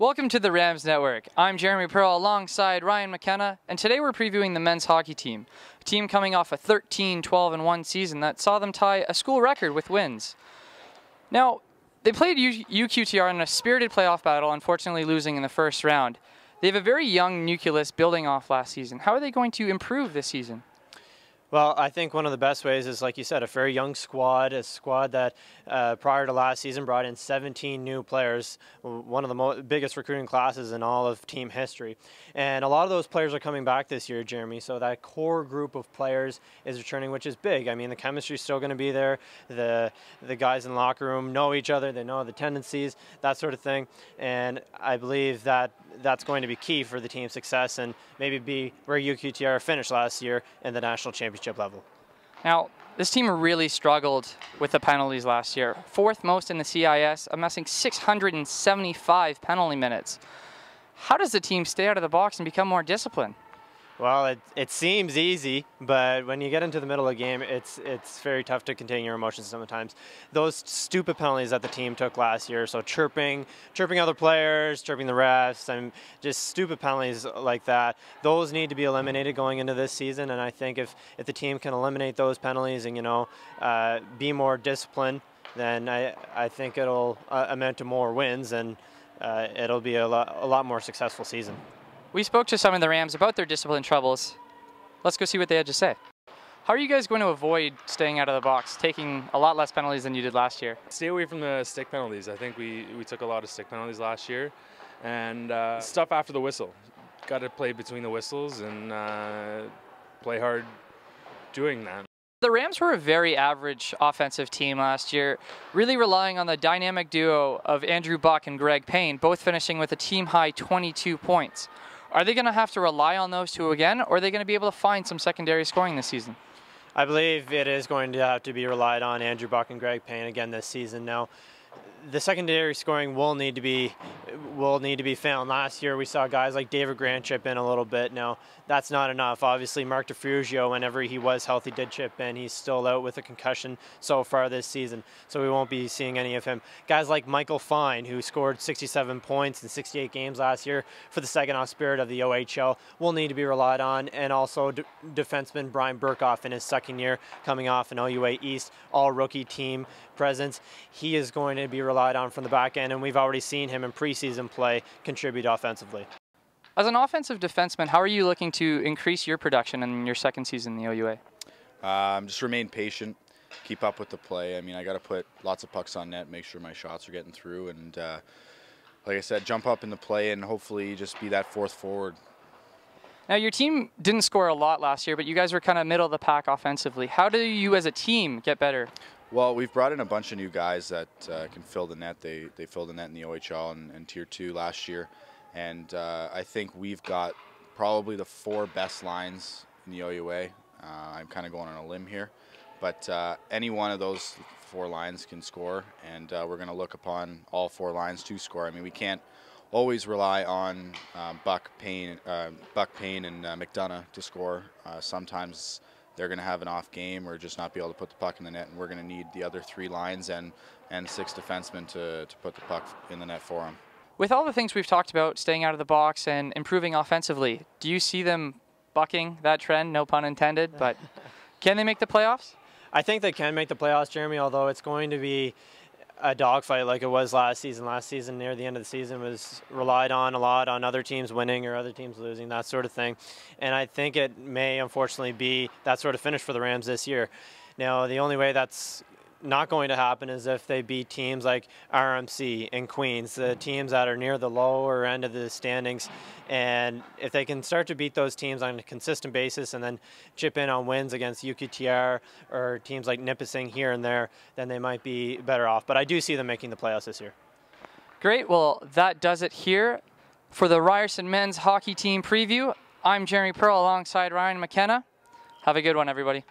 Welcome to the Rams Network. I'm Jeremy Pearl alongside Ryan McKenna, and today we're previewing the men's hockey team, a team coming off a 13-12-1 season that saw them tie a school record with wins. Now, they played UQTR in a spirited playoff battle, unfortunately losing in the first round. They have a very young nucleus building off last season. How are they going to improve this season? Well, I think one of the best ways is, like you said, a very young squad, a squad that prior to last season brought in 17 new players, one of the biggest recruiting classes in all of team history. And a lot of those players are coming back this year, Jeremy, so that core group of players is returning, which is big. I mean, the chemistry's still going to be there. The guys in the locker room know each other, they know the tendencies, that sort of thing. And I believe that that's going to be key for the team's success and maybe be where UQTR finished last year in the national championship level. Now, this team really struggled with the penalties last year. Fourth most in the CIS, amassing 675 penalty minutes. How does the team stay out of the box and become more disciplined? Well, it seems easy, but when you get into the middle of the game, it's very tough to contain your emotions sometimes. Those stupid penalties that the team took last year, so chirping other players, chirping the refs, and just stupid penalties like that, those need to be eliminated going into this season. And I think if the team can eliminate those penalties and, be more disciplined, then I think it'll amount to more wins and it'll be a lot more successful season. We spoke to some of the Rams about their discipline troubles. Let's go see what they had to say. How are you guys going to avoid staying out of the box, taking a lot less penalties than you did last year? Stay away from the stick penalties. I think we took a lot of stick penalties last year. And stuff after the whistle. Got to play between the whistles and play hard doing that. The Rams were a very average offensive team last year, really relying on the dynamic duo of Andrew Buck and Greg Payne, both finishing with a team-high 22 points. Are they going to have to rely on those two again, or are they going to be able to find some secondary scoring this season? I believe it is going to have to be relied on Andrew Buck and Greg Payne again this season. Now, the secondary scoring will need to be found. Last year we saw guys like David Grant chip in a little bit. Now that's not enough. Obviously Mark DeFrugio, whenever he was healthy, did chip in. He's still out with a concussion so far this season, so we won't be seeing any of him. Guys like Michael Fine, who scored 67 points in 68 games last year for the Saginaw Spirit of the OHL, will need to be relied on, and also defenseman Brian Birkhoff in his second year coming off an OUA East all-rookie team presence. He is going to be relied on from the back end, and we've already seen him in preseason play contribute offensively. As an offensive defenseman, how are you looking to increase your production in your second season in the OUA? Just remain patient, keep up with the play. I mean, I got to put lots of pucks on net, make sure my shots are getting through, and like I said, jump up in the play and hopefully just be that fourth forward. Now, your team didn't score a lot last year, but you guys were kind of middle of the pack offensively. How do you as a team get better? Well, we've brought in a bunch of new guys that can fill the net. They filled the net in the OHL and Tier 2 last year. And I think we've got probably the 4 best lines in the OUA. I'm kind of going on a limb here. But any one of those 4 lines can score, and we're going to look upon all 4 lines to score. I mean, we can't always rely on Buck, Payne, and McDonough to score. Sometimes they're going to have an off game or just not be able to put the puck in the net, and we're going to need the other 3 lines and 6 defensemen to put the puck in the net for them. With all the things we've talked about, staying out of the box and improving offensively, do you see them bucking that trend, no pun intended, but can they make the playoffs? I think they can make the playoffs, Jeremy, although it's going to be a dogfight like it was last season. Last season, near the end of the season, was relied on a lot on other teams winning or other teams losing, that sort of thing. And I think it may, unfortunately, be that sort of finish for the Rams this year. Now, the only way that's not going to happen is if they beat teams like RMC and Queens, the teams that are near the lower end of the standings. And if they can start to beat those teams on a consistent basis and then chip in on wins against UQTR or teams like Nipissing here and there, then they might be better off. But I do see them making the playoffs this year. Great. Well, that does it here for the Ryerson men's hockey team preview. I'm Jeremy Pearl alongside Ryan McKenna. Have a good one, everybody.